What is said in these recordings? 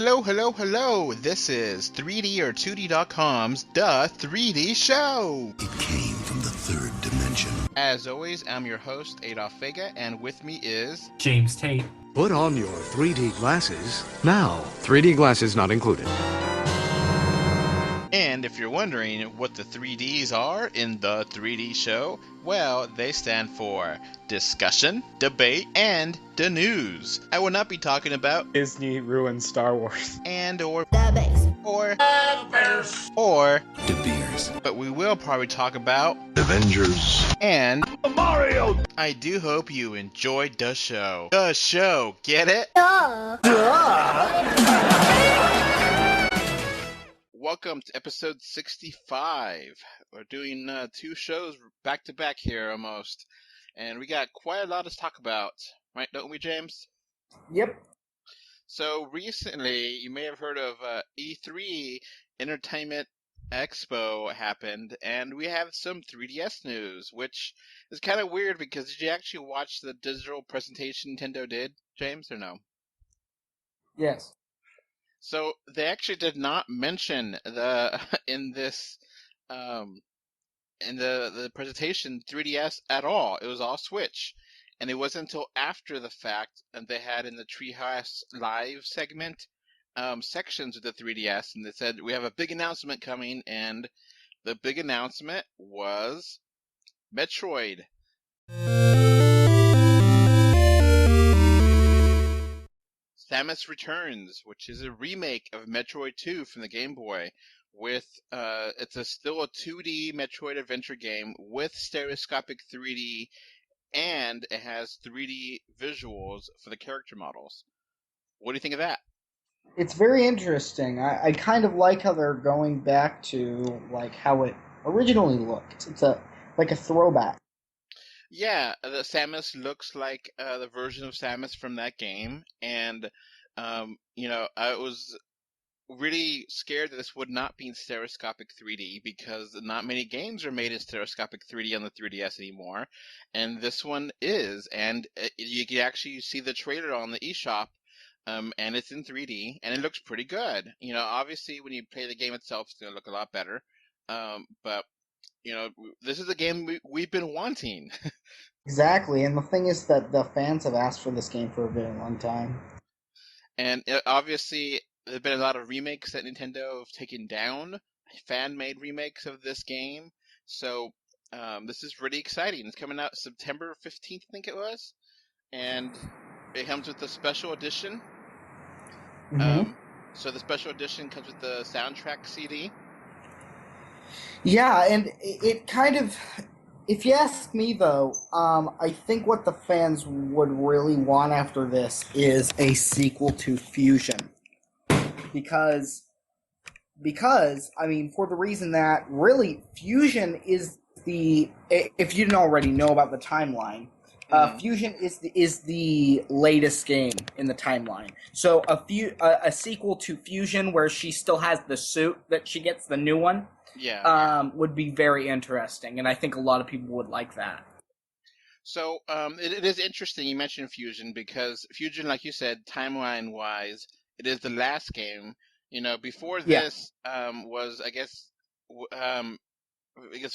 Hello, hello, hello. This is 3D or 2D.com's The 3D Show. It came from the third dimension. As always, I'm your host, Adolf Vega, and with me is James Tate. Put on your 3D glasses now. 3D glasses not included. And if you're wondering what the 3Ds are in The 3D Show, well, they stand for discussion, debate, and the news. I will not be talking about Disney ruined Star Wars. and or The Bears. or or De Beers. but we will probably talk about Avengers. and Mario! I do hope you enjoyed the show. The show, get it? Welcome to episode 65. We're doing two shows back to back here almost. And we got quite a lot to talk about. Right, don't we, James? Yep. So recently, you may have heard of E3 Entertainment Expo happened, and we have some 3DS news, which is kind of weird because did you actually watch the digital presentation Nintendo did, James, or no? Yes. So they actually did not mention in this in the presentation 3DS at all. It was all Switch, and it wasn't until after the fact and they had in the Treehouse Live segment sections of the 3DS, and they said we have a big announcement coming, and the big announcement was Metroid. Samus Returns, which is a remake of Metroid 2 from the Game Boy, with still a 2D Metroid adventure game with stereoscopic 3D, and it has 3D visuals for the character models. What do you think of that? It's very interesting. I kind of like how they're going back to like how it originally looked. It's like a throwback. Yeah, the Samus looks like the version of Samus from that game, and I was really scared that this would not be in stereoscopic 3D because not many games are made in stereoscopic 3D on the 3DS anymore, and this one is, and you can actually see the trailer on the eShop, and it's in 3D, and it looks pretty good. Obviously when you play the game itself, it's going to look a lot better, but this is a game we've been wanting. Exactly, and the thing is that the fans have asked for this game for a very long time. And obviously, there have been a lot of remakes that Nintendo have taken down, fan-made remakes of this game. So this is really exciting. It's coming out September 15th, I think it was. And it comes with a special edition. Mm-hmm. So the special edition comes with the soundtrack CD. Yeah, and it kind of, if you ask me though, I think what the fans would really want after this is a sequel to Fusion. Because, I mean, for the reason that really Fusion is if you didn't already know about the timeline, Fusion is the latest game in the timeline. So a sequel to Fusion where she still has the suit that she gets, the new one, would be very interesting, and I think a lot of people would like that. So it is interesting you mentioned Fusion, because Fusion, like you said, timeline-wise, it is the last game. Before this was, I guess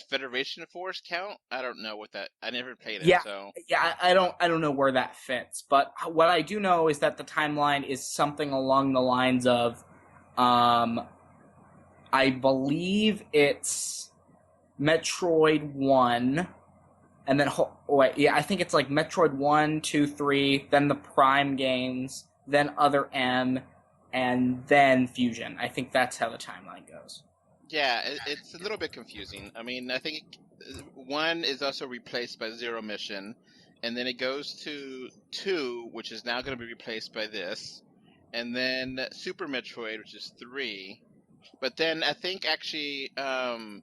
Federation Force count? I don't know what that. I never played it. Yeah, so I don't know where that fits, but what I do know is that the timeline is something along the lines of, I believe it's Metroid 1, and then I think it's like Metroid 1, 2, 3, then the Prime games, then Other M, and then Fusion. I think that's how the timeline goes. Yeah, it's a little bit confusing. I mean, I think 1 is also replaced by Zero Mission, and then it goes to 2, which is now going to be replaced by this, and then Super Metroid, which is 3. But then I think actually after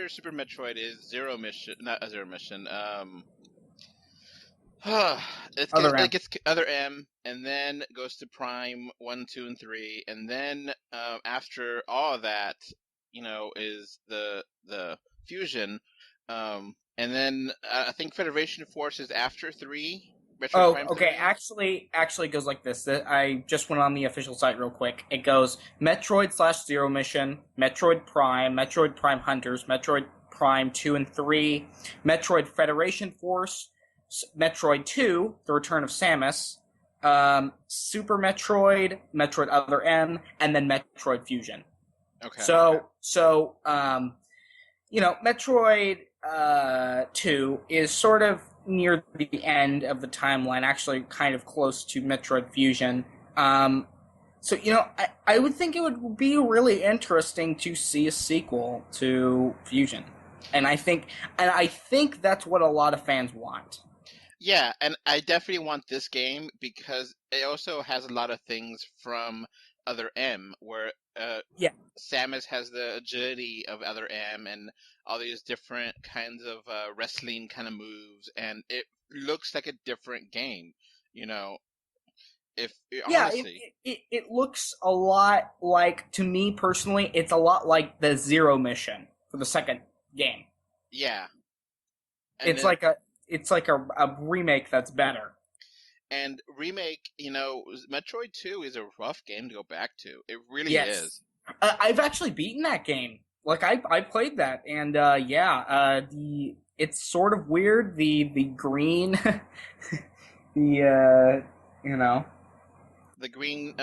Super Metroid is Zero Mission, not a Zero Mission. It gets Other M, and then it goes to Prime 1, 2, and 3, and then after all of that, is the Fusion, and then I think Federation Force is after 3, Metroid Oh, Prime okay. 3. Actually, it goes like this. I just went on the official site real quick. It goes Metroid/Zero Mission, Metroid Prime Hunters, Metroid Prime 2 and 3, Metroid Federation Force, Metroid 2, The Return of Samus, Super Metroid, Metroid Other M, and then Metroid Fusion. Okay. Metroid 2 is sort of near the end of the timeline, actually kind of close to Metroid Fusion. I would think it would be really interesting to see a sequel to Fusion. And I think that's what a lot of fans want. Yeah, and I definitely want this game because it also has a lot of things from Other M, where Yeah. Samus has the agility of Other M and all these different kinds of wrestling kind of moves, and it looks like a different game. You know, if Yeah, honestly, it looks a lot like, to me personally, it's a lot like the Zero Mission for the second game. yeah, and It's then like a remake that's better. and remake. Metroid 2 is a rough game to go back to. It really Yes. is. I've actually beaten that game. Like I played that, and it's sort of weird. The green, the The green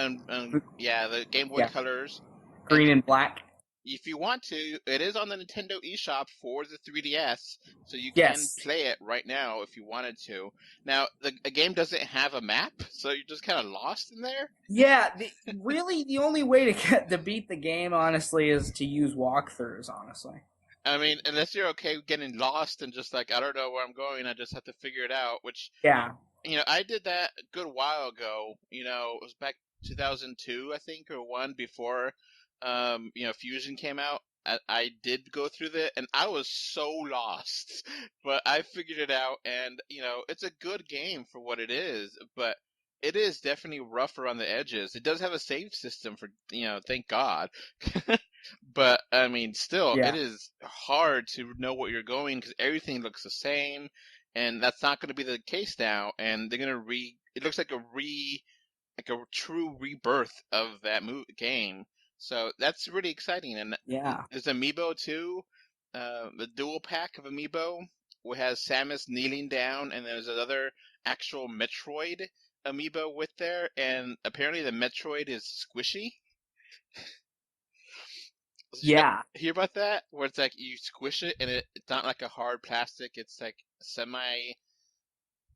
yeah, the Game Boy yeah, colors. green and black. If you want to, it is on the Nintendo eShop for the 3DS, so you can Yes. play it right now if you wanted to. Now, the game doesn't have a map, so you're just kind of lost in there. Yeah, really the only way to beat the game, honestly, is to use walkthroughs. Honestly. I mean, unless you're okay with getting lost and just like, I don't know where I'm going, I just have to figure it out, which, Yeah. I did that a good while ago. It was back 2002, I think, or one before, Fusion came out. I did go through that, and I was so lost, but I figured it out, and it's a good game for what it is, but it is definitely rough around the edges. It does have a save system for, thank God, but I mean, still, it Yeah. is hard to know what you're going because everything looks the same, and that's not going to be the case now. And they're gonna it looks like a true rebirth of that game. So that's really exciting. And Yeah. there's Amiibo too, the dual pack of Amiibo, which has Samus kneeling down, and there's another actual Metroid Amiibo with there, and apparently the Metroid is squishy. Did you Yeah. hear about that? Where it's like you squish it and it's not like a hard plastic, it's like semi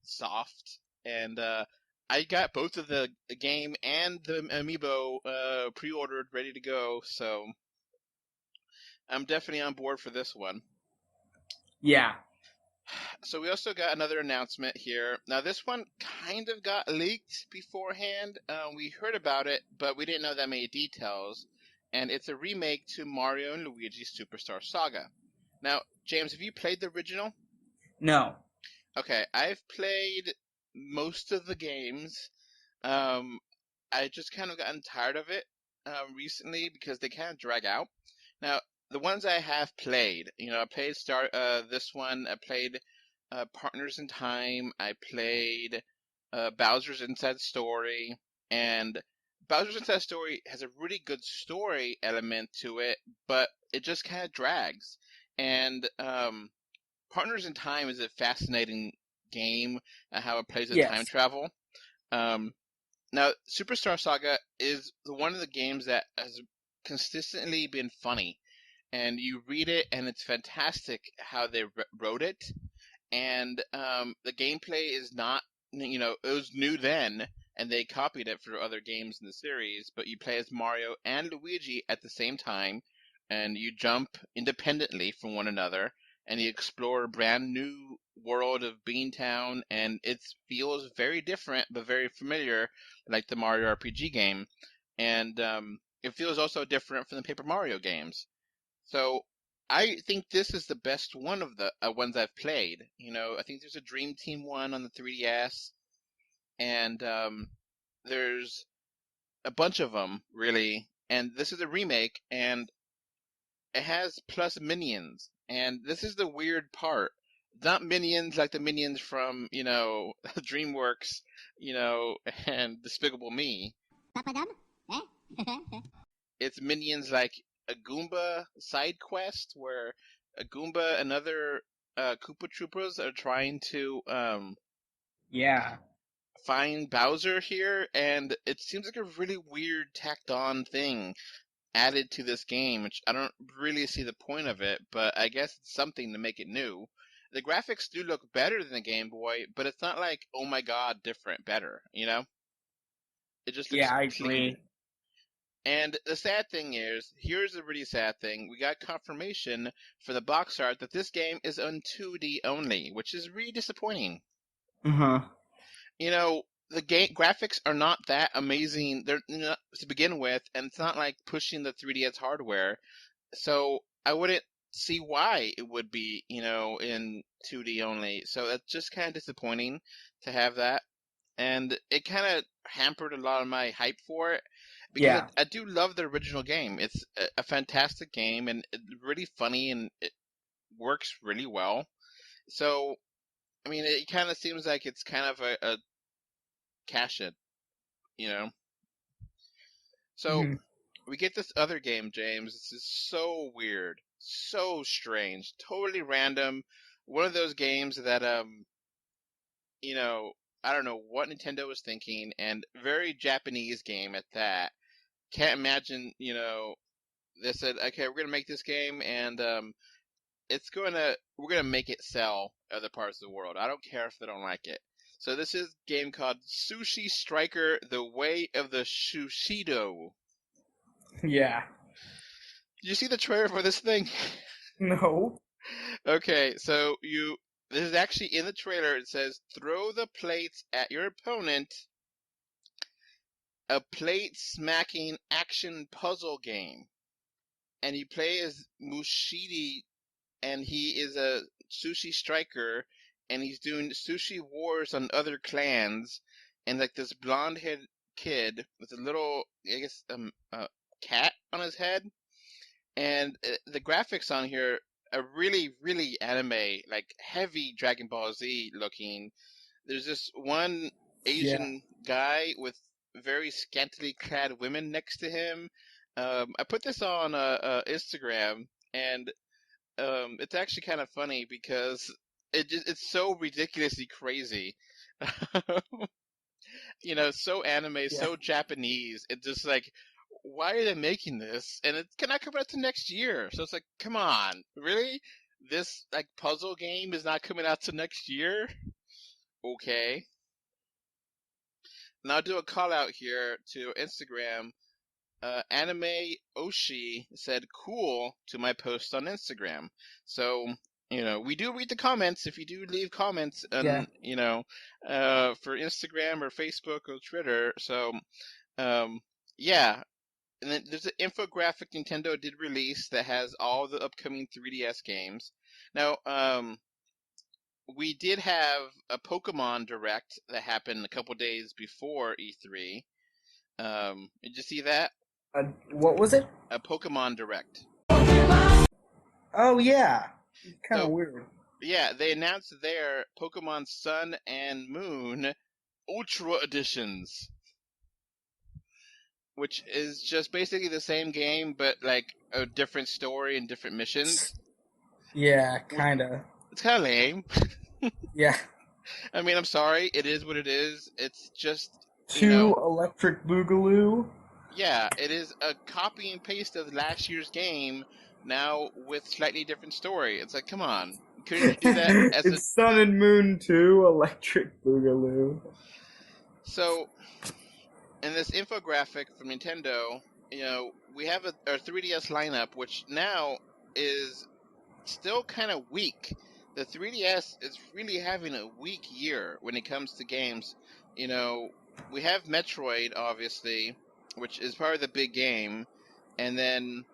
soft. And I got both of the game and the Amiibo pre-ordered, ready to go. So I'm definitely on board for this one. Yeah. So we also got another announcement here. Now this one kind of got leaked beforehand. We heard about it, but we didn't know that many details. And it's a remake to Mario and Luigi Superstar Saga. Now, James, have you played the original? No. Okay, I've played most of the games. I just kind of gotten tired of it recently because they kind of drag out. Now, the ones I have played, I played this one. I played Partners in Time. I played Bowser's Inside Story, and Bowser's Inside Story has a really good story element to it, but it just kind of drags. And Partners in Time is a fascinating game, how it plays with time Yes. travel. Now, Superstar Saga is one of the games that has consistently been funny, and you read it, and it's fantastic how they wrote it, and the gameplay is not, it was new then, and they copied it for other games in the series, but you play as Mario and Luigi at the same time, and you jump independently from one another, and you explore a brand new world of Beantown, and it feels very different but very familiar, like the Mario RPG game, and it feels also different from the Paper Mario games. So I think this is the best one of the ones I've played. I think there's a Dream Team one on the 3DS, and there's a bunch of them really. And this is a remake, and it has plus minions. And this is the weird part. not minions like the minions from, DreamWorks, and Despicable Me. It's minions like a Goomba side quest where a Goomba and other Koopa Troopas are trying to Yeah. find Bowser here, and it seems like a really weird tacked on thing added to this game, which I don't really see the point of it, but I guess it's something to make it new. The graphics do look better than the Game Boy, but it's not like, oh my god, different, better, It just looks Yeah, I cleaner. agree. And the sad thing is, here's the really sad thing, we got confirmation for the box art that this game is on 2D only, which is really disappointing. Uh-huh. The game graphics are not that amazing. They're not, to begin with, and it's not like pushing the 3DS hardware. So I wouldn't see why it would be, in 2D only. So that's just kind of disappointing to have that, and it kind of hampered a lot of my hype for it because Yeah. I do love the original game. It's a fantastic game and it's really funny and it works really well. So I mean, it kind of seems like it's kind of a cash in, you know. So Hmm. we get this other game, James. This is so weird, so strange, totally random. One of those games that you know, I don't know what Nintendo was thinking, and very Japanese game at that. Can't imagine, they said, okay, we're gonna make this game, and we're gonna make it sell other parts of the world. I don't care if they don't like it. So this is a game called Sushi Striker: The Way of the Sushido. Yeah. Did you see the trailer for this thing? No. Okay, so this is actually in the trailer. It says throw the plates at your opponent. A plate smacking action puzzle game. And you play as Mushidi, and he is a sushi striker, and he's doing sushi wars on other clans, and like this blonde-haired kid with a little, I guess, cat on his head, and the graphics on here are really, really anime, like heavy Dragon Ball Z looking. There's this one Yeah. Asian guy with very scantily clad women next to him. I put this on Instagram, and it's actually kind of funny because it's so ridiculously crazy. So anime, Yeah. so Japanese. It's just like, why are they making this? And it cannot come out to next year. So it's like, come on, really? This like puzzle game is not coming out to next year? Okay. Now I'll do a call out here to Instagram. Anime Oshi said cool to my post on Instagram. So, we do read the comments if you do leave comments Yeah. on, for Instagram or Facebook or Twitter. So, yeah. And then there's an infographic Nintendo did release that has all the upcoming 3DS games. Now, we did have a Pokemon Direct that happened a couple days before E3. Did you see that? What was it? A Pokemon Direct. Oh, yeah. Kind of So, weird. yeah, they announced their Pokemon Sun and Moon Ultra Editions, which is just basically the same game, but like a different story and different missions. Yeah, kind of. It's kind of lame. Yeah. I mean, I'm sorry, it is what it is. It's just, Two Electric Boogaloo. yeah, it is a copy and paste of last year's game, now with slightly different story. It's like, come on, couldn't you do that as a... It's Sun and Moon 2 Electric Boogaloo. So, in this infographic from Nintendo, we have our 3DS lineup, which now is still kind of weak. The 3DS is really having a weak year when it comes to games. We have Metroid, obviously, which is part of the big game, and then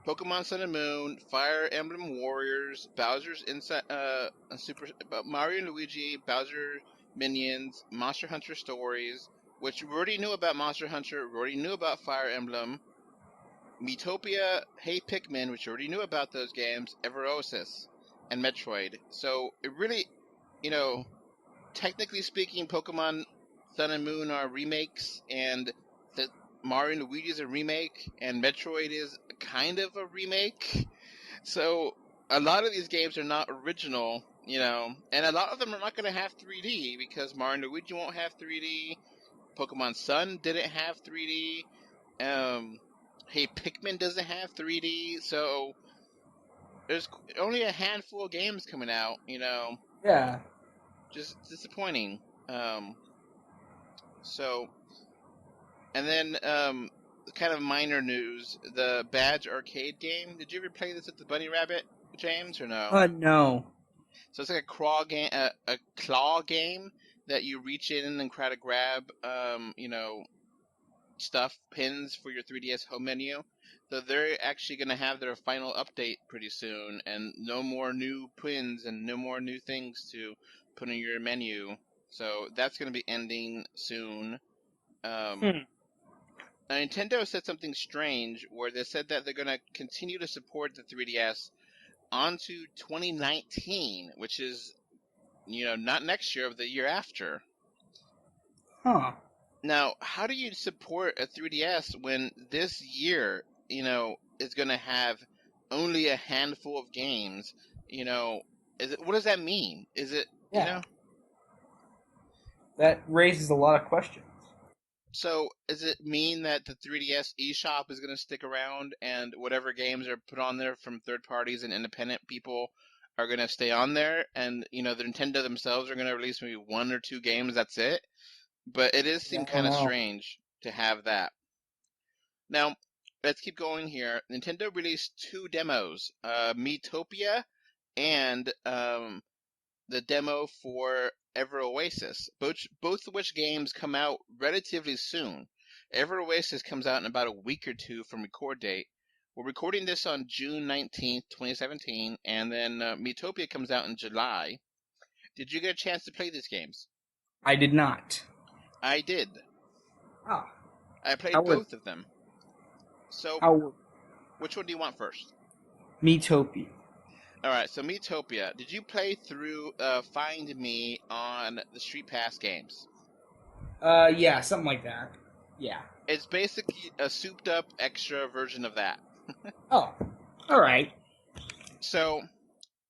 Pokemon Sun and Moon, Fire Emblem Warriors, Bowser's Inside, Super Mario and Luigi, Bowser Minions, Monster Hunter Stories, which we already knew about Monster Hunter, we already knew about Fire Emblem, Miitopia, Hey Pikmin, which we already knew about those games, Everosis. and Metroid. So it really, you know, technically speaking, Pokemon Sun and Moon are remakes, and the Mario and Luigi is a remake, and Metroid is kind of a remake. So a lot of these games are not original, and a lot of them are not going to have 3D because Mario and Luigi won't have 3D. Pokemon Sun didn't have 3D. Hey, Pikmin doesn't have 3D. So there's only a handful of games coming out. Yeah. Just disappointing. So, and then kind of minor news: the Badge arcade game. Did you ever play this with the Bunny Rabbit, James, or no? No. So it's like a claw game that you reach in and try to grab, stuff, pins for your 3DS home menu. So they're actually going to have their final update pretty soon, and no more new pins and no more new things to put in your menu. So that's going to be ending soon. Hmm. Now, Nintendo said something strange where they said that they're going to continue to support the 3DS onto 2019, which is, not next year, but the year after. Huh. Now, how do you support a 3DS when this year, is going to have only a handful of games? What does that mean? Is it, Yeah. That raises a lot of questions. So does it mean that the 3DS eShop is going to stick around and whatever games are put on there from third parties and independent people are going to stay on there, and, the Nintendo themselves are going to release maybe one or two games, that's it? But it does Yeah, seem I don't kind of know. strange to have that. Now, let's keep going here. Nintendo released two demos, Miitopia and the demo for Ever Oasis, both of which games come out relatively soon. Ever Oasis comes out in about a week or two from record date. We're recording this on June 19th, 2017, and then Miitopia comes out in July. Did you get a chance to play these games? I did not. I did. Ah. I How played would both of them. So, how would which one do you want first? Miitopia? All right, so Miitopia. Did you play through Find Me on the Street Pass games? Yeah, something like that. Yeah. It's basically a souped up extra version of that. Oh. All right. So,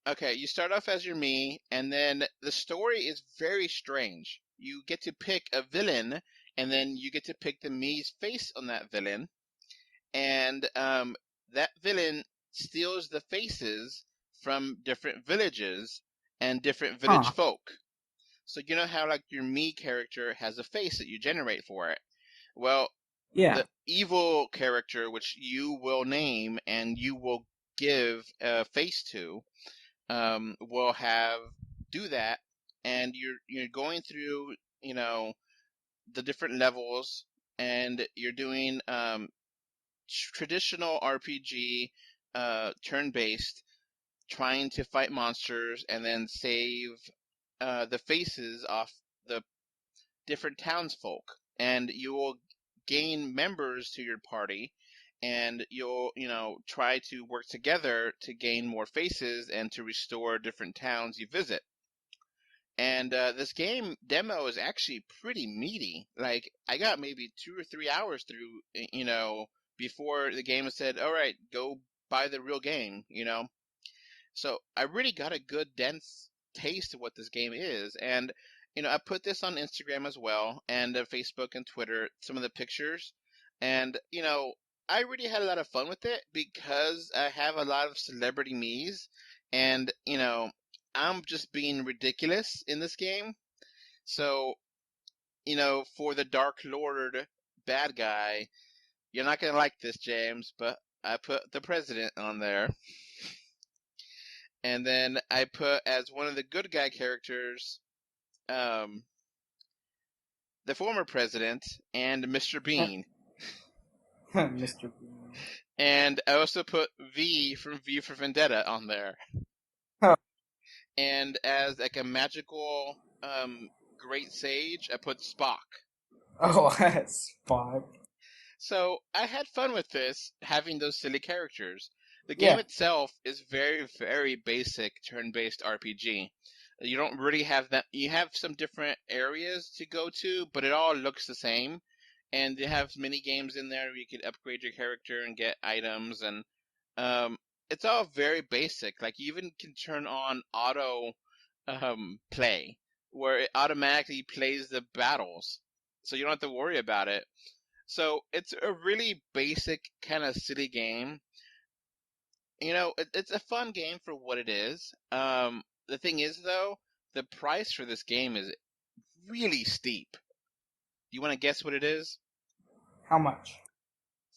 okay, you start off as your me, and then the story is very strange. You get to pick a villain, and then you get to pick the me's face on that villain, and that villain steals the faces from different villages and different village Huh. folk. So you know how like your me character has a face that you generate for it. Well, Yeah. the evil character, which you will name and you will give a face to, will have do that, and you're going through, the different levels, and you're doing traditional RPG, turn-based, trying to fight monsters and then save the faces off the different townsfolk, and you will gain members to your party, and you'll try to work together to gain more faces and to restore different towns you visit. And this game demo is actually pretty meaty. Like I got maybe 2 or 3 hours through, before the game said, "All right, go buy the real game." So I really got a good dense taste of what this game is, and I put this on Instagram as well, and Facebook and Twitter, some of the pictures, and I really had a lot of fun with it because I have a lot of celebrity me's, and I'm just being ridiculous in this game. So for the Dark Lord bad guy, you're not gonna like this, James, but I put the president on there. And then I put as one of the good guy characters, um, the former president and Mr. Bean. Mr. Bean. And I also put V from V for Vendetta on there. Huh. And as like a magical great sage, I put Spock. Oh, that's fun. So I had fun with this, having those silly characters. The game Yeah. itself is very, very basic turn-based RPG. You don't really have that. You have some different areas to go to, but it all looks the same. And they have mini games in there where you can upgrade your character and get items, and um, it's all very basic. Like you even can turn on auto play, where it automatically plays the battles, so you don't have to worry about it. So it's a really basic kind of silly game. It's a fun game for what it is. The thing is, though, the price for this game is really steep. Do you want to guess what it is? How much?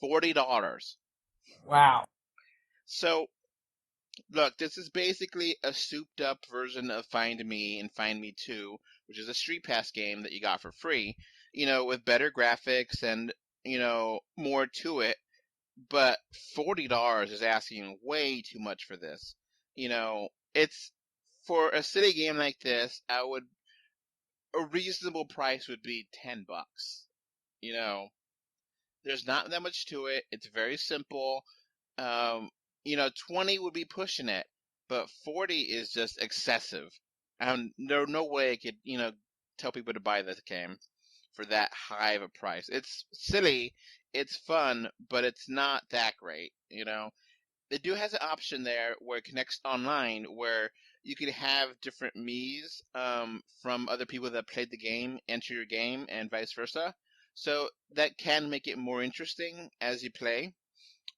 $40. Wow. So, look, this is basically a souped up version of Find Me and Find Me 2, which is a Street Pass game that you got for free, with better graphics and, more to it. But $40 is asking way too much for this. It's for a city game like this, a reasonable price would be $10. You know, there's not that much to it. It's very simple. Um, 20 would be pushing it, but 40 is just excessive. There's no way I could, tell people to buy this game for that high of a price. It's silly, it's fun, but it's not that great. It do has an option there where it connects online, where you can have different Mii's from other people that played the game enter your game, and vice versa. So that can make it more interesting as you play.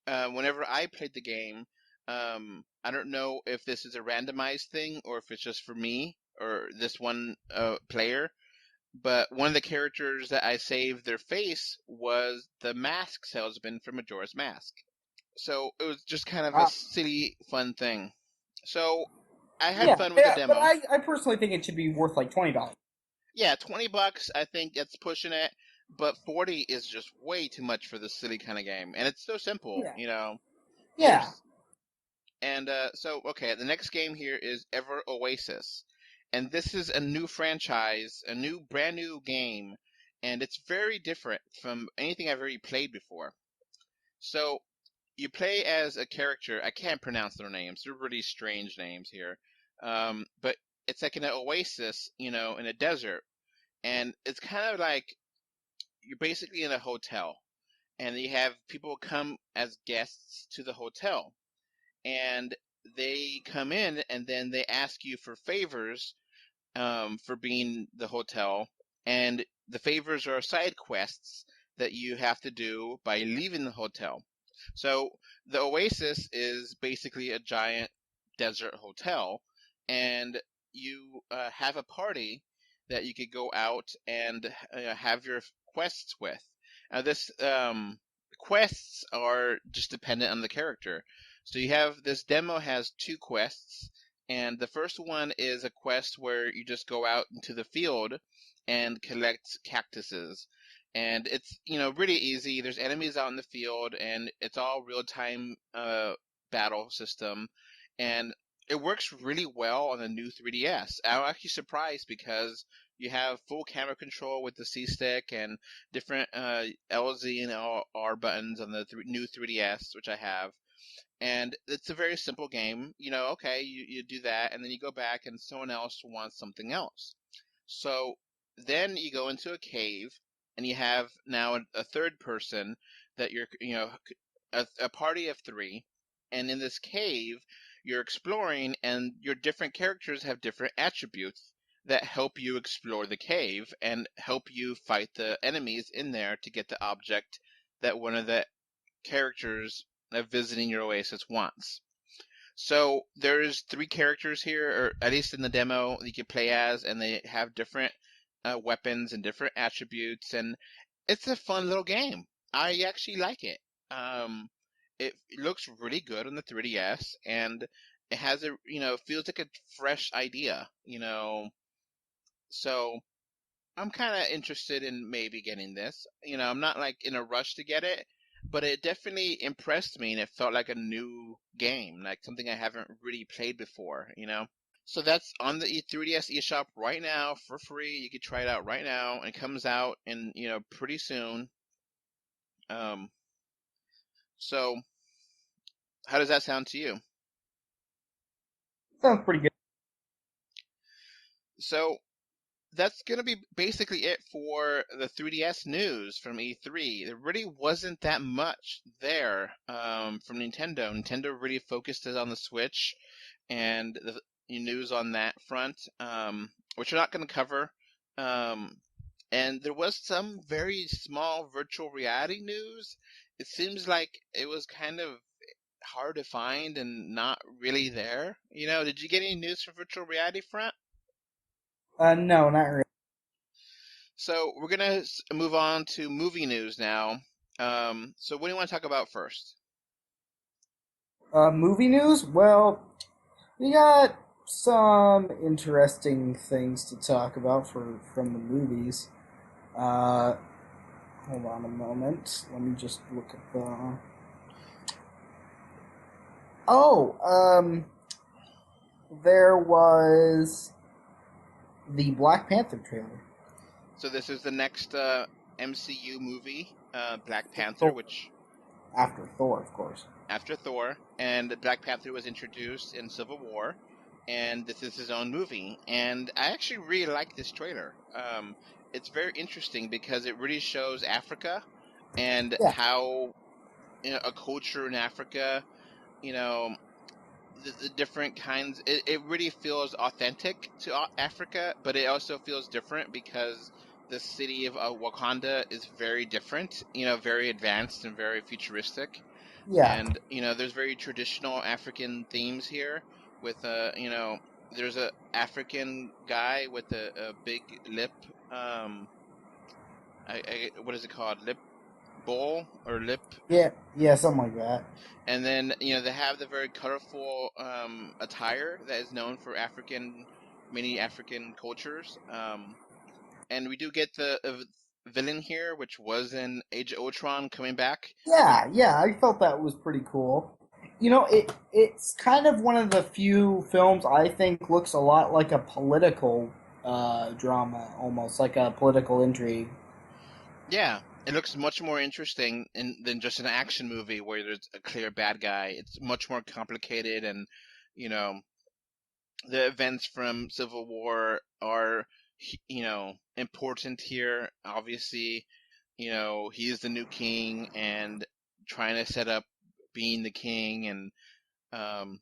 Whenever I played the game, I don't know if this is a randomized thing or if it's just for me or this one player. But one of the characters that I saved their face was the mask salesman from Majora's Mask. So it was just kind of a Ah, silly, fun thing. So I had Yeah, fun with the yeah, but demo. I personally think it should be worth like $20. Yeah, $20, I think that's pushing it. But 40 is just way too much for this silly kind of game. And it's so simple, Yeah. Yeah. There's And okay, the next game here is Ever Oasis. And this is a new franchise, a brand new game, and it's very different from anything I've already played before. So you play as a character. I can't pronounce their names. They're really strange names here. But it's like in an oasis, in a desert. And it's kind of like you're basically in a hotel, and you have people come as guests to the hotel, and they come in and then they ask you for favors for being the hotel, and the favors are side quests that you have to do by leaving the hotel. So the Oasis is basically a giant desert hotel, and you have a party that you could go out and have your quests with. Now, this quests are just dependent on the character. So you have this demo has two quests, and the first one is a quest where you just go out into the field and collect cactuses. And it's, really easy. There's enemies out in the field, and it's all real-time battle system. And it works really well on the new 3DS. I'm actually surprised because you have full camera control with the C-Stick and different LZ and R buttons on the new 3DS, which I have. And it's a very simple game. Okay, you do that, and then you go back and someone else wants something else. So then you go into a cave, and you have now a third person that you're, a party of three. And in this cave, you're exploring, and your different characters have different attributes that help you explore the cave and help you fight the enemies in there to get the object that one of the characters visiting your oasis wants. So there's three characters here, or at least in the demo, you can play as, and they have different weapons and different attributes, and it's a fun little game. I actually like it. It looks really good on the 3DS, and it has feels like a fresh idea, So I'm kind of interested in maybe getting this. I'm not like in a rush to get it, but it definitely impressed me and it felt like a new game, like something I haven't really played before. So that's on the 3DS eShop right now for free. You can try it out right now, and it comes out in, pretty soon. Um, so How does that sound to you? Sounds pretty good. So that's going to be basically it for the 3DS news from E3. There really wasn't that much there from Nintendo. Nintendo really focused it on the Switch and the news on that front, which we're not going to cover. And there was some very small virtual reality news. It seems like it was kind of hard to find and not really there. Did you get any news from virtual reality front? No, not really. So we're gonna move on to movie news now. So what do you want to talk about first? Movie news? Well, we got some interesting things to talk about from the movies. Uh, Hold on a moment. Let me just look at the. There was the Black Panther trailer. So this is the next MCU movie, Black Panther, Thor. which After Thor, of course. after Thor, and Black Panther was introduced in Civil War, and this is his own movie. And I actually really like this trailer. It's very interesting because it really shows Africa and Yeah. how a culture in Africa, you know, the different kinds. It really feels authentic to Africa, but it also feels different because the city of Wakanda is very different. Very advanced and very futuristic. Yeah. And there's very traditional African themes here. With there's a African guy with a big lip. What is it called? Lip bowl or lip? Yeah, something like that. And then they have the very colorful attire that is known for many African cultures. And we do get the villain here, which was in Age of Ultron, coming back. Yeah, I felt that was pretty cool. It's kind of one of the few films I think looks a lot like a political drama, almost like a political intrigue. Yeah, it looks much more interesting than just an action movie where there's a clear bad guy. It's much more complicated, and you know the events from Civil War are important here. Obviously, he is the new king and trying to set up being the king, and um,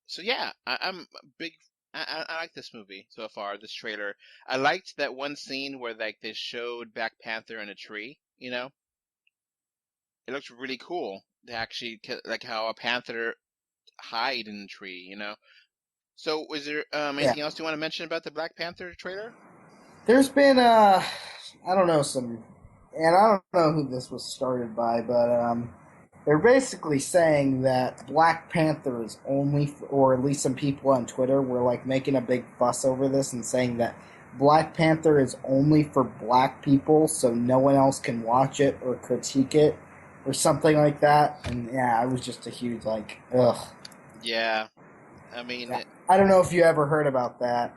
so yeah, I'm a big. I like this movie so far. This trailer, I liked that one scene where like they showed Black Panther in a tree. It looks really cool. They actually like how a panther hide in a tree. So, was there Yeah. anything else you want to mention about the Black Panther trailer? There's been I don't know, and I don't know who this was started by, but they're basically saying that Black Panther is only, or at least some people on Twitter were like making a big fuss over this and saying that Black Panther is only for black people, so no one else can watch it or critique it or something like that. And yeah, I was just a huge like, ugh. Yeah, I mean, I don't know if you ever heard about that.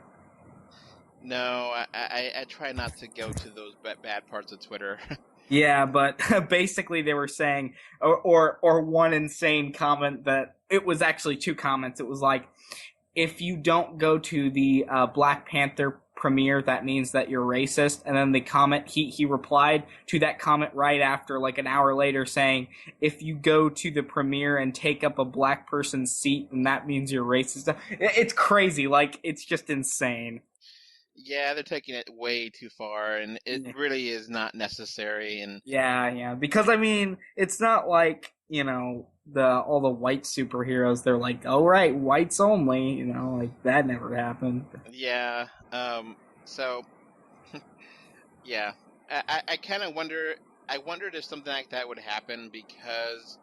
no, I try not to go to those bad parts of Twitter. Yeah, but basically they were saying, or one insane comment that it was actually two comments. It was like, if you don't go to the Black Panther premiere, that means that you're racist. And then the comment, he replied to that comment right after, like an hour later, saying, if you go to the premiere and take up a black person's seat, then that means you're racist. It's crazy. Like, it's just insane. Yeah, they're taking it way too far, and it really is not necessary. And Yeah, because I mean, it's not like, all the white superheroes, they're like, oh right, whites only, like that never happened. yeah, so yeah, I kind of wonder. I wondered if something like that would happen because,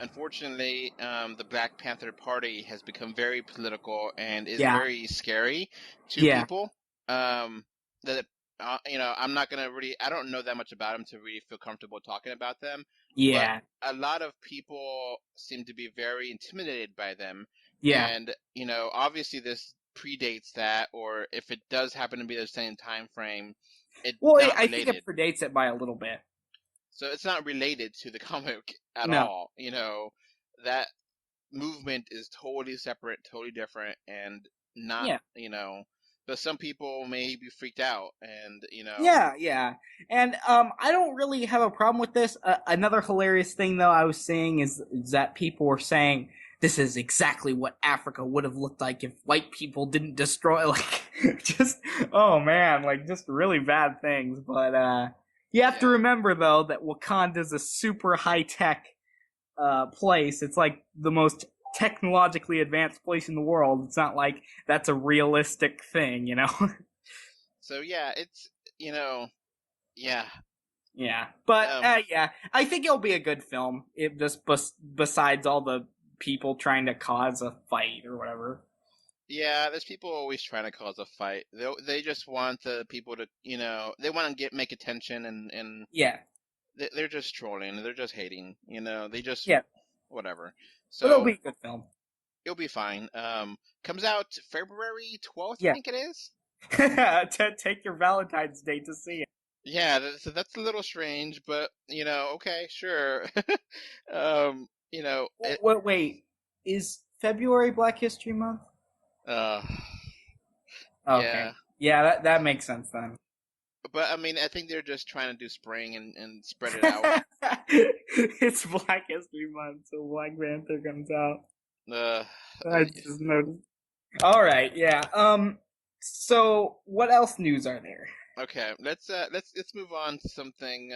unfortunately, the Black Panther Party has become very political and is Yeah. very scary to Yeah. people. That I'm not gonna really. I don't know that much about them to really feel comfortable talking about them. But Yeah. a lot of people seem to be very intimidated by them, Yeah. and obviously this predates that, or if it does happen to be the same time frame, it's Well, not I think related. it predates it by a little bit. So it's not related to the comic at No. all. That movement is totally separate, totally different, and not, Yeah. but some people may be freaked out, and Yeah. And I don't really have a problem with this. Another hilarious thing, though, I was seeing is that people were saying this is exactly what Africa would have looked like if white people didn't destroy, like, just, oh man, like, just really bad things. But you have to Yeah. remember, though, that Wakanda's a super high-tech place. It's like the most technologically advanced place in the world. It's not like that's a realistic thing, you know? So yeah, it's yeah. Yeah, but Um, yeah, I think it'll be a good film. It just besides all the people trying to cause a fight or whatever. Yeah, there's people always trying to cause a fight. They just want the people to, they want to make attention, and Yeah, they're just trolling. They're just hating. They just yeah, whatever. but it'll So be a good film. it'll be fine. Comes out February 12th, I Yeah, think it is. to take your Valentine's Day to see it. Yeah, so that's a little strange, but okay, sure. um, Wait, is February Black History Month? uh, Okay, yeah. yeah, that makes sense then. But I mean, I think they're just trying to do spring and spread it out. It's Black History Month, so Black Panther comes out. Uh, I just noticed. All right, yeah. So what else news are there? okay, let's move on to something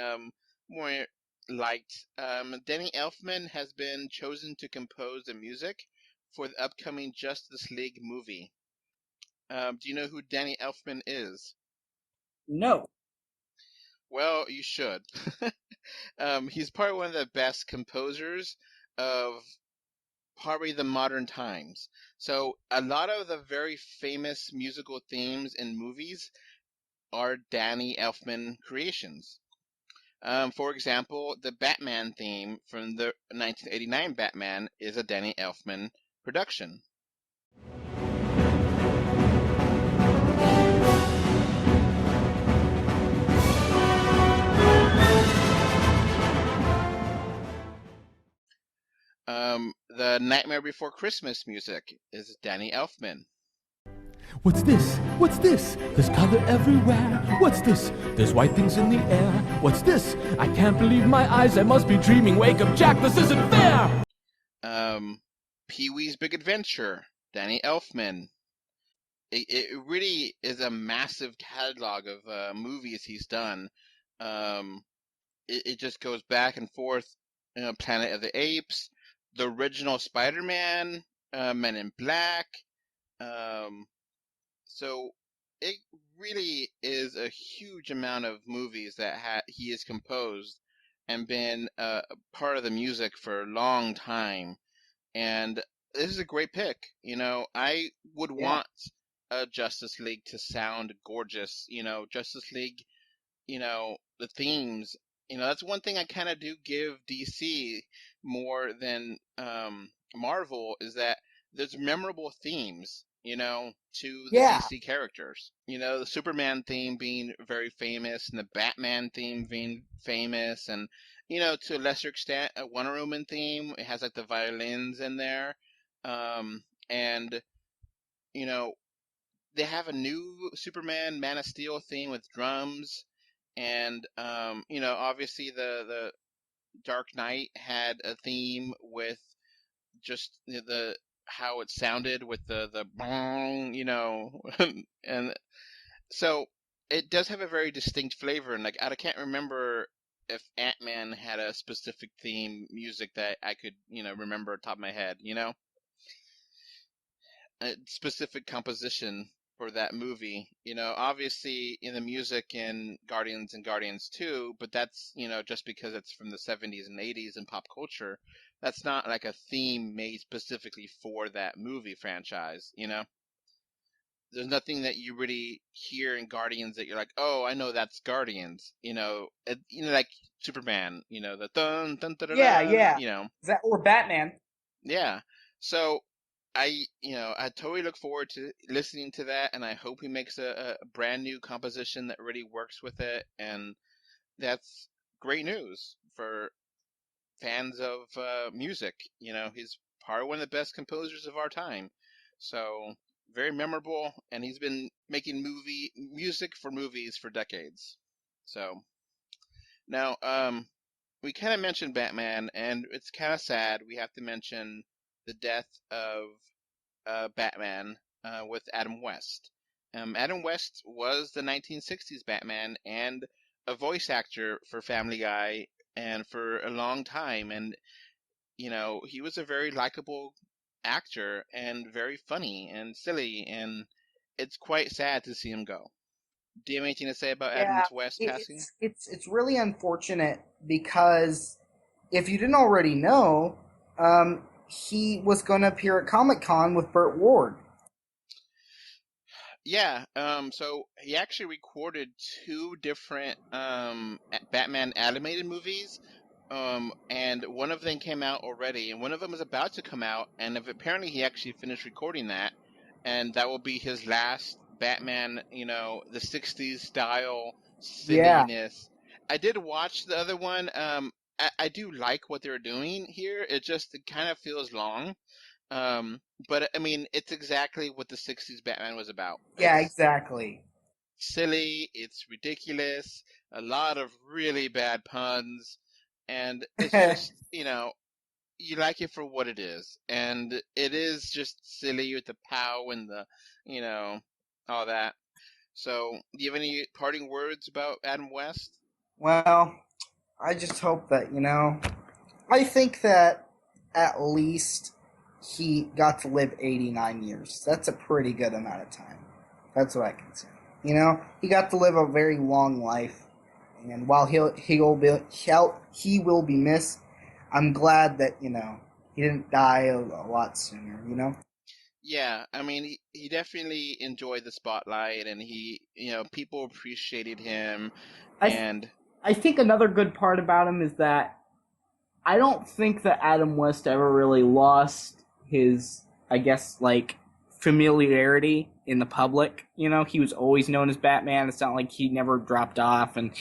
more light. Danny Elfman has been chosen to compose the music for the upcoming Justice League movie. Do you know who Danny Elfman is? No. Well, you should. He's probably one of the best composers of probably the modern times. So a lot of the very famous musical themes in movies are Danny Elfman creations. For example, the Batman theme from the 1989 Batman is a Danny Elfman production. The Nightmare Before Christmas music is Danny Elfman. What's this? What's this? There's color everywhere. What's this? There's white things in the air. What's this? I can't believe my eyes. I must be dreaming. Wake up, Jack. This isn't fair. Pee-wee's Big Adventure, Danny Elfman. It really is a massive catalog of movies he's done. It just goes back and forth. Planet of the Apes, the original Spider-Man, Men in Black. So it really is a huge amount of movies that he has composed and been part of the music for a long time. And this is a great pick. I would want a Justice League to sound gorgeous. Justice League, the themes. That's one thing I kind of do give DC more than Marvel, is that there's memorable themes, to the Yeah. DC characters. The Superman theme being very famous, and the Batman theme being famous, and to a lesser extent, a Wonder Woman theme. It has like the violins in there, and they have a new Superman Man of Steel theme with drums, and obviously the Dark Knight had a theme with just the how it sounded with the bong, and so it does have a very distinct flavor. And like I can't remember if Ant-Man had a specific theme music that I could remember off the top of my head, a specific composition for that movie. Obviously in the music in Guardians and Guardians 2, but that's, just because it's from the 70s and 80s in pop culture. That's not like a theme made specifically for that movie franchise, There's nothing that you really hear in Guardians that you're like, oh, I know that's Guardians, like Superman, the dun dun dun dun, Yeah. dun, Or Batman. yeah. So I totally look forward to listening to that, and I hope he makes a brand new composition that really works with it, and that's great news for fans of music. He's probably one of the best composers of our time. So very memorable, and he's been making music for movies for decades. So now, we kind of mentioned Batman, and it's kind of sad. We have to mention the death of Batman with Adam West. Adam West was the 1960s Batman and a voice actor for Family Guy and for a long time. And, he was a very likable actor and very funny and silly. And it's quite sad to see him go. Do you have anything to say about Adam Yeah, West passing? it's really unfortunate because if you didn't already know, he was going to appear at Comic-Con with Burt Ward. Yeah, so he actually recorded two different Batman animated movies, and one of them came out already, and one of them is about to come out, and apparently he actually finished recording that, and that will be his last Batman, the 60s style Yeah. silliness. I did watch the other one. I do like what they're doing here. It kind of feels long. But I mean, it's exactly what the 60s Batman was about. Yeah, It's exactly. silly, it's ridiculous, a lot of really bad puns, and it's just, you like it for what it is. And it is just silly with the pow and the, you know, all that. So, do you have any parting words about Adam West? Well, I just hope that, I think that at least he got to live 89 years. That's a pretty good amount of time. That's what I can say. He got to live a very long life, and while he will be missed, I'm glad that he didn't die a lot sooner. Yeah, I mean, he definitely enjoyed the spotlight, and people appreciated him, and I think another good part about him is that I don't think that Adam West ever really lost his, I guess, familiarity in the public. He was always known as Batman. It's not like he never dropped off and,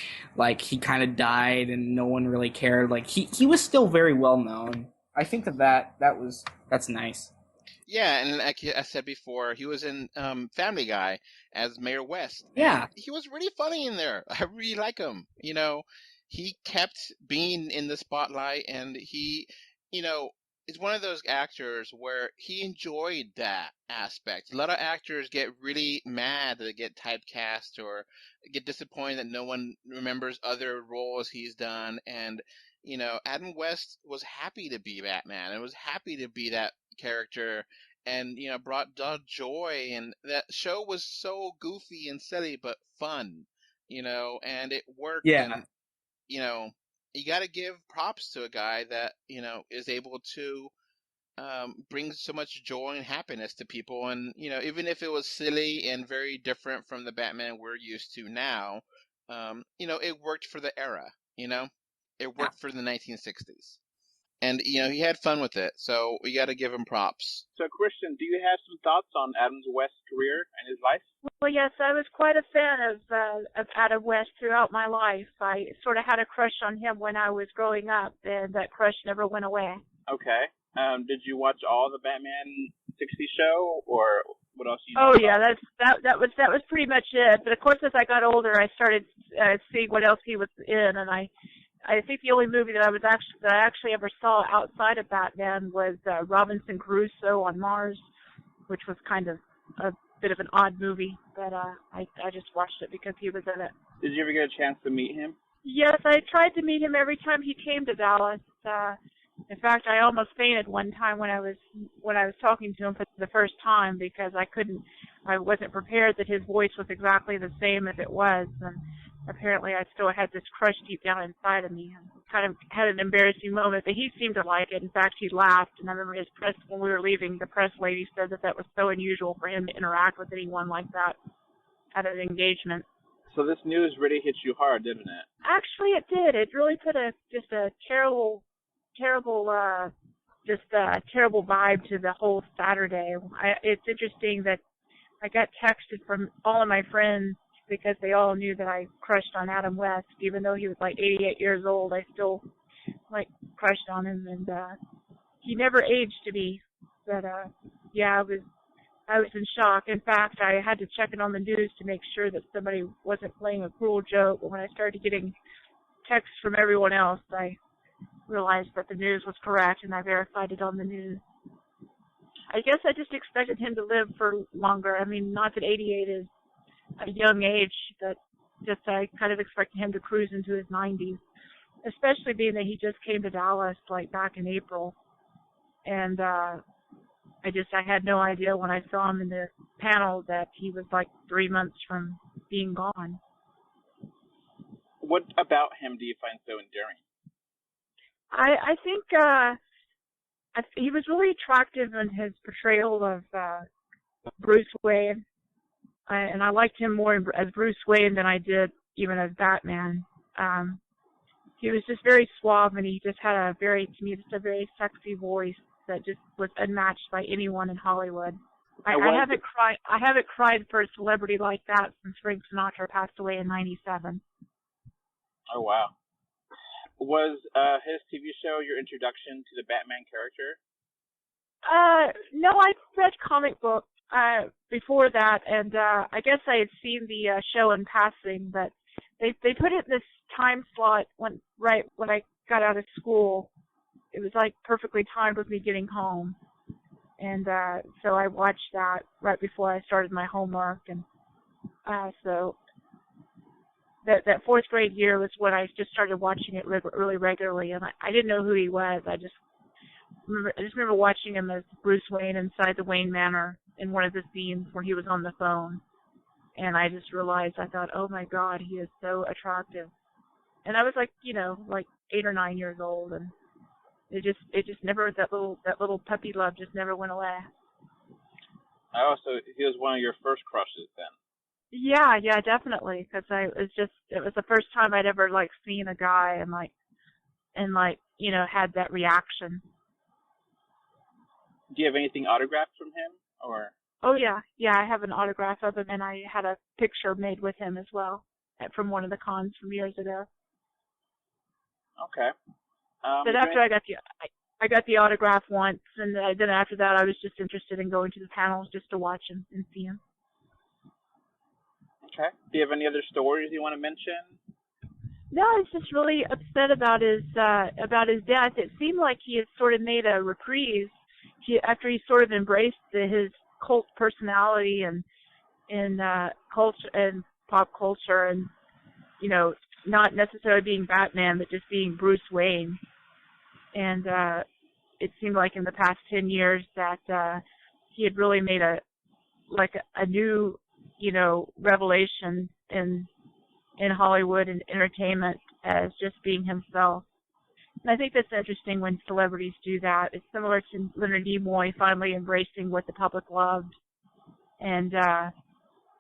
he kind of died and no one really cared. He was still very well known. I think that's nice. yeah, and like I said before, he was in Family Guy as Mayor West. Yeah. And he was really funny in there. I really like him. He kept being in the spotlight, and he, is one of those actors where he enjoyed that aspect. A lot of actors get really mad that they get typecast or get disappointed that no one remembers other roles he's done. And, Adam West was happy to be Batman and was happy to be that character, and brought joy, and that show was so goofy and silly but fun, and it worked. Yeah. And you got to give props to a guy that is able to bring so much joy and happiness to people. And even if it was silly and very different from the Batman we're used to now, it worked for the era. It worked for the 1960s. And, he had fun with it, so we got to give him props. So, Christian, do you have some thoughts on Adam West's career and his life? Well, yes, I was quite a fan of Adam West throughout my life. I sort of had a crush on him when I was growing up, and that crush never went away. Okay. Did you watch all the Batman 60 show, or what else? Yeah, that was pretty much it. But of course, as I got older, I started seeing what else he was in, and I think the only movie that I actually ever saw outside of Batman was Robinson Crusoe on Mars, which was kind of a bit of an odd movie, but I just watched it because he was in it. Did you ever get a chance to meet him? Yes, I tried to meet him every time he came to Dallas. In fact, I almost fainted one time when I was talking to him for the first time because I wasn't prepared that his voice was exactly the same as it was, and apparently I still had this crush deep down inside of me. I kind of had an embarrassing moment, but he seemed to like it. In fact, he laughed, and I remember when we were leaving, the press lady said that was so unusual for him to interact with anyone like that at an engagement. So this news really hit you hard, didn't it? Actually, it did. It really put a terrible vibe to the whole Saturday. It's interesting that I got texted from all of my friends because they all knew that I crushed on Adam West. Even though he was 88 years old, I still crushed on him, and he never aged to me. But yeah, I was in shock. In fact, I had to check it on the news to make sure that somebody wasn't playing a cruel joke. But when I started getting texts from everyone else, I realized that the news was correct, and I verified it on the news. I guess I just expected him to live for longer. I mean, not that 88 is a young age, but just I kind of expected him to cruise into his 90s, especially being that he just came to Dallas like back in April. And I had no idea when I saw him in the panel that he was like 3 months from being gone. What about him do you find so endearing? I think he was really attractive in his portrayal of Bruce Wayne, and I liked him more as Bruce Wayne than I did even as Batman. He was just very suave, and he just had a very sexy voice that just was unmatched by anyone in Hollywood. I haven't cried for a celebrity like that since Frank Sinatra passed away in '97. Oh wow. Was his TV show your introduction to the Batman character? No, I read comic books before that, and I guess I had seen the show in passing, but they put it in this time slot right when I got out of school. It was like perfectly timed with me getting home, and so I watched that right before I started my homework, and so that fourth grade year was when I just started watching it really regularly, and I didn't know who he was. I just remember watching him as Bruce Wayne inside the Wayne Manor in one of the scenes where he was on the phone, and I just realized, I thought, oh my God, he is so attractive. And I was like 8 or 9 years old, and it just never, that little puppy love just never went away. Oh, so he was one of your first crushes then? Yeah, definitely, because it was the first time I'd ever seen a guy and had that reaction. Do you have anything autographed from him, or? Oh yeah, I have an autograph of him, and I had a picture made with him as well from one of the cons from years ago. Okay. But after I got the autograph once, and then after that I was just interested in going to the panels just to watch him and see him. Okay. Do you have any other stories you want to mention? No, I was just really upset about his death. It seemed like he had sort of made a reprise after he sort of embraced his cult personality and culture and pop culture, and not necessarily being Batman, but just being Bruce Wayne. And it seemed like in the past 10 years that he had really made a new revelation in Hollywood and entertainment as just being himself. And I think that's interesting when celebrities do that. It's similar to Leonard Nimoy finally embracing what the public loved and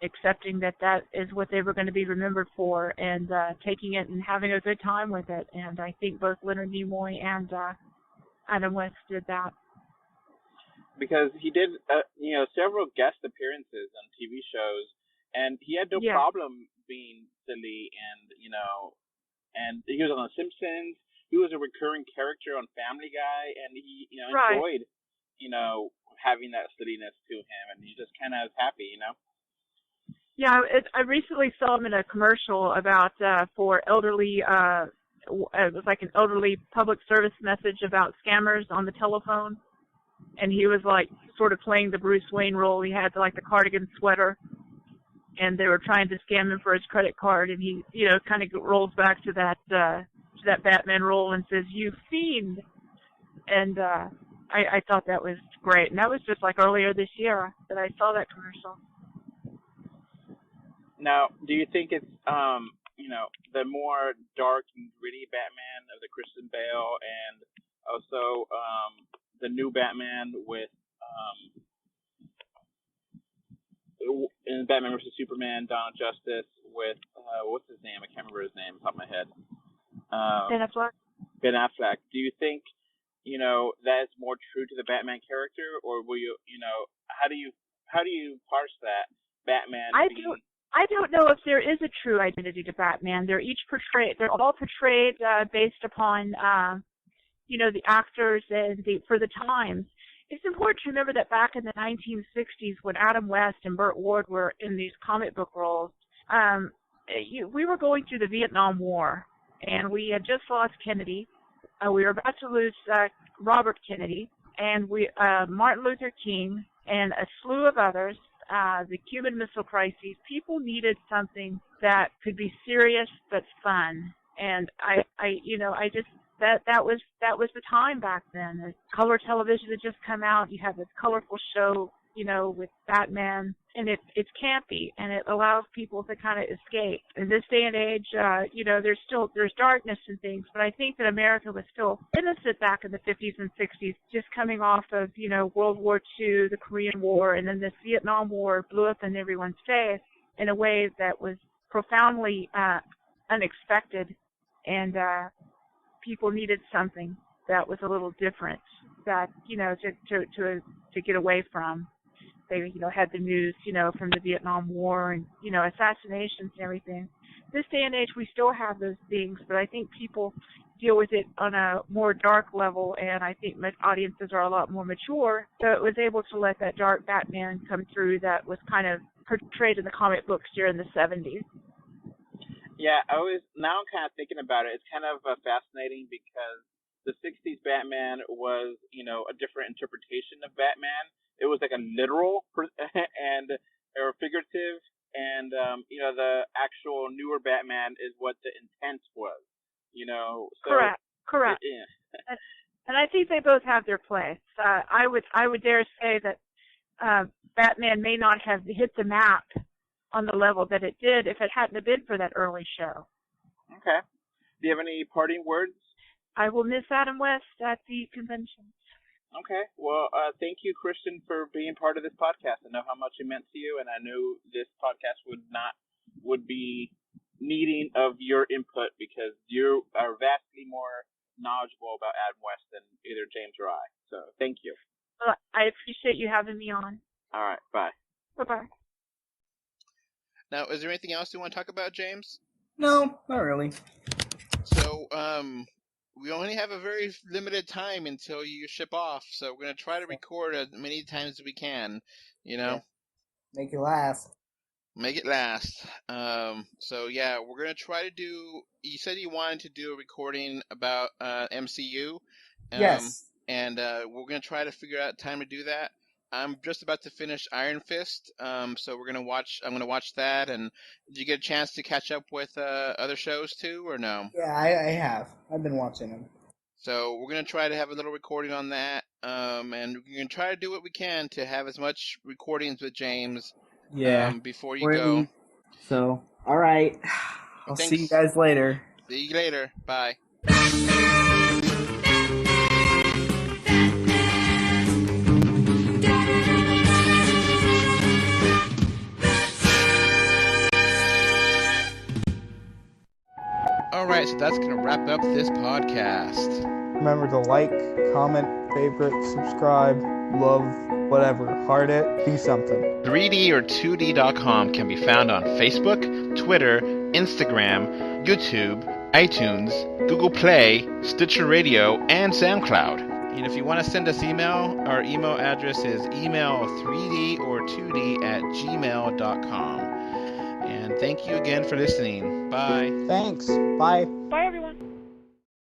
accepting that is what they were going to be remembered for, and taking it and having a good time with it. And I think both Leonard Nimoy and Adam West did that. Because he did, several guest appearances on TV shows, and he had no problem being silly, and he was on The Simpsons. He was a recurring character on Family Guy, and he, enjoyed, having that silliness to him, and he just kind of was happy, Yeah, I recently saw him in a commercial about for elderly. It was like an elderly public service message about scammers on the telephone. And he was sort of playing the Bruce Wayne role. He had the cardigan sweater, and they were trying to scam him for his credit card. And he, kind of rolls back to that Batman role and says, "You fiend!" And I thought that was great. And that was just earlier this year that I saw that commercial. Now, do you think it's the more dark and gritty Batman of the Christian Bale, and also the new Batman with in Batman vs. Superman, Dawn of Justice with what's his name? I can't remember his name off the top of my head. Ben Affleck. Ben Affleck. Do you think that is more true to the Batman character, or will you how do you parse that Batman? I don't know if there is a true identity to Batman. They're all portrayed based upon the actors and for the times. It's important to remember that back in the 1960s, when Adam West and Burt Ward were in these comic book roles, we were going through the Vietnam War, and we had just lost Kennedy. We were about to lose Robert Kennedy, and Martin Luther King, and a slew of others. The Cuban Missile Crisis. People needed something that could be serious but fun, and that was the time back then. The color television had just come out. You have this colorful show, with Batman, and it's campy, and it allows people to kind of escape. In this day and age, there's darkness and things, but I think that America was still innocent back in the 50s and 60s, just coming off of, World War II, the Korean War, and then this Vietnam War blew up in everyone's face in a way that was profoundly unexpected, and people needed something that was a little different, that, to get away from. They, had the news, from the Vietnam War and, assassinations and everything. This day and age, we still have those things, but I think people deal with it on a more dark level, and I think audiences are a lot more mature, so it was able to let that dark Batman come through that was kind of portrayed in the comic books during the 70s. Yeah, now I'm kind of thinking about it. It's kind of fascinating because the 60s Batman was, a different interpretation of Batman. It was like a literal or figurative, and the actual newer Batman is what the intent was. So, Correct. Yeah. And I think they both have their place. I would dare say that Batman may not have hit the map on the level that it did if it hadn't have been for that early show. Okay. Do you have any parting words? I will miss Adam West at the convention. Okay. Well, thank you, Christian, for being part of this podcast. I know how much it meant to you, and I knew this podcast would be needing of your input because you are vastly more knowledgeable about Adam West than either James or I. So thank you. Well, I appreciate you having me on. All right. Bye. Bye-bye. Now, is there anything else you want to talk about, James? No, not really. So, we only have a very limited time until you ship off, so we're going to try to record as many times as we can, Yeah. Make it last. Make it last. So, yeah, we're going to try to do... You said you wanted to do a recording about MCU. Yes. And we're going to try to figure out time to do that. I'm just about to finish Iron Fist, so I'm going to watch that. And did you get a chance to catch up with other shows too, or no? Yeah, I have. I've been watching them. So we're going to try to have a little recording on that, and we're going to try to do what we can to have as much recordings with James before you go. So, all right. I'll see you guys later. See you later. Bye. Alright, so that's going to wrap up this podcast. Remember to like, comment, favorite, subscribe, love, whatever. Heart it, do something. 3D or 2D.com can be found on Facebook, Twitter, Instagram, YouTube, iTunes, Google Play, Stitcher Radio, and SoundCloud. And if you want to send us email, our email address is email3d or 2d at gmail.com. And thank you again for listening. Bye. Thanks. Bye. Bye, everyone.